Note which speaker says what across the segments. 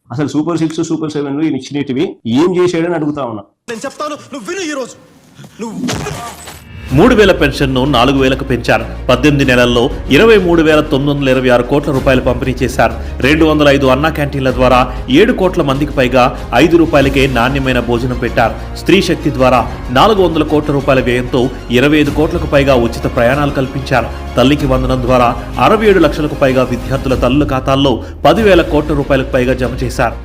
Speaker 1: అసలు super 6 super 7 ఇచ్చినవి ఏం చేసాడని అడుగుతా ఉన్నా.
Speaker 2: నేను చెప్తాను, నువ్వు విను. ఈ రోజు నువ్వు
Speaker 3: 3,000 పెన్షన్ను 4,000కు పెంచారు. 18 నెలల్లో 23,926 కోట్ల రూపాయలు పంపిణీ చేశారు. 205 అన్నా క్యాంటీన్ల ద్వారా 7 కోట్ల మందికి పైగా ₹5కే నాణ్యమైన భోజనం పెట్టారు. స్త్రీ శక్తి ద్వారా 400 కోట్ల రూపాయల వ్యయంతో 25 కోట్లకు పైగా ఉచిత ప్రయాణాలు కల్పించారు. తల్లికి వందనం ద్వారా 67 లక్షలకు పైగా విద్యార్థుల తల్లుల ఖాతాల్లో 10,000 కోట్ల రూపాయలకు పైగా జమ చేశారు.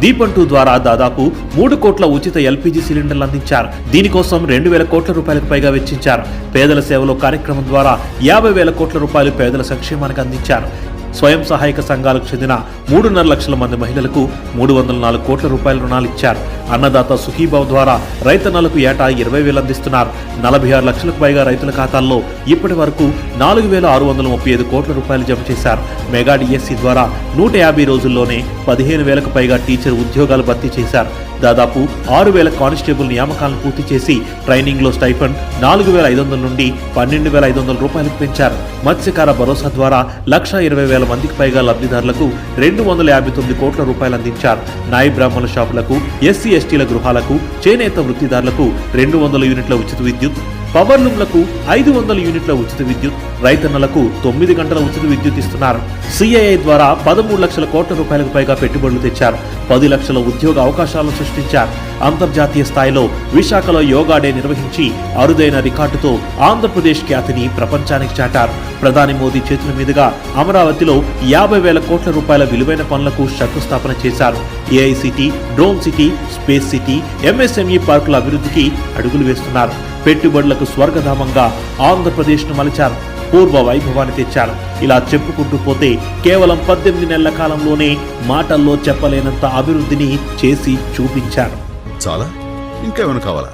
Speaker 3: దీపం 2 ద్వారా దాదాపు 3 కోట్ల ఉచిత ఎల్పీజీ సిలిండర్లు అందించారు. దీనికోసం 2,000 కోట్ల రూపాయలకు పైగా వెచ్చించారు. పేదల సేవలో కార్యక్రమం ద్వారా 50,000 కోట్ల రూపాయలు పేదల సంక్షేమానికి అందించారు. స్వయం సహాయక సంఘాలకు చెందిన 3.5 లక్షల మంది మహిళలకు 304 కోట్ల రూపాయల రుణాలు ఇచ్చారు. అన్నదాత సుఖీభావ్ ద్వారా రైతన్నలకు ఏటా 20,000 అందిస్తున్నారు. 46 లక్షలకు పైగా రైతుల ఖాతాల్లో ఇప్పటి వరకు 4,635 కోట్ల రూపాయలు జమ చేశారు. మెగా డిఎస్సి ద్వారా 150 రోజుల్లోనే 15,000కు పైగా టీచర్ ఉద్యోగాలు భర్తీ చేశారు. దాదాపు 6,000 కానిస్టేబుల్ నియామకాలను పూర్తి చేసి ట్రైనింగ్లో స్టైఫండ్ 4,500 నుండి 12,500 రూపాయలకు పెంచారు. మత్స్యకార భరోసా ద్వారా 1,20,000 మందికి పైగా లబ్ధిదారులకు 259 కోట్ల రూపాయలు అందించారు. నాయి బ్రాహ్మణుల షాపులకు, ఎస్సీ ఎస్టీల గృహాలకు, చేనేత వృత్తిదారులకు 200 యూనిట్ల ఉచిత విద్యుత్, పవర్ లూమ్లకు 500 యూనిట్ల ఉచిత విద్యుత్, రైతన్నలకు 9 గంటల ఉచిత విద్యుత్ ఇస్తున్నారు. సిఐఐ ద్వారా 13 లక్షల కోట్ల రూపాయలకు పైగా పెట్టుబడులు తెచ్చారు. 10 లక్షల ఉద్యోగ అవకాశాలను సృష్టించారు. అంతర్జాతీయ స్థాయిలో విశాఖలో యోగా డే నిర్వహించి అరుదైన రికార్డుతో ఆంధ్రప్రదేశ్ ఖ్యాతిని ప్రపంచానికి చాటారు. ప్రధాని మోదీ చేతుల మీదుగా అమరావతిలో 50,000 కోట్ల రూపాయల విలువైన పనులకు శంకుస్థాపన చేశారు. AI city, drone city, space city, MSME పార్కుల అభివృద్ధికి అడుగులు వేస్తున్నారు. పెట్టుబడులకు స్వర్గధామంగా ఆంధ్రప్రదేశ్ను మలిచారు. పూర్వ వైభవాన్ని తెచ్చారు. ఇలా చెప్పుకుంటూ పోతే కేవలం 18 నెలల కాలంలోనే మాటల్లో చెప్పలేనంత అభివృద్ధిని చేసి చూపించారు.
Speaker 4: చాలా, ఇంకేమైనా కావాలా?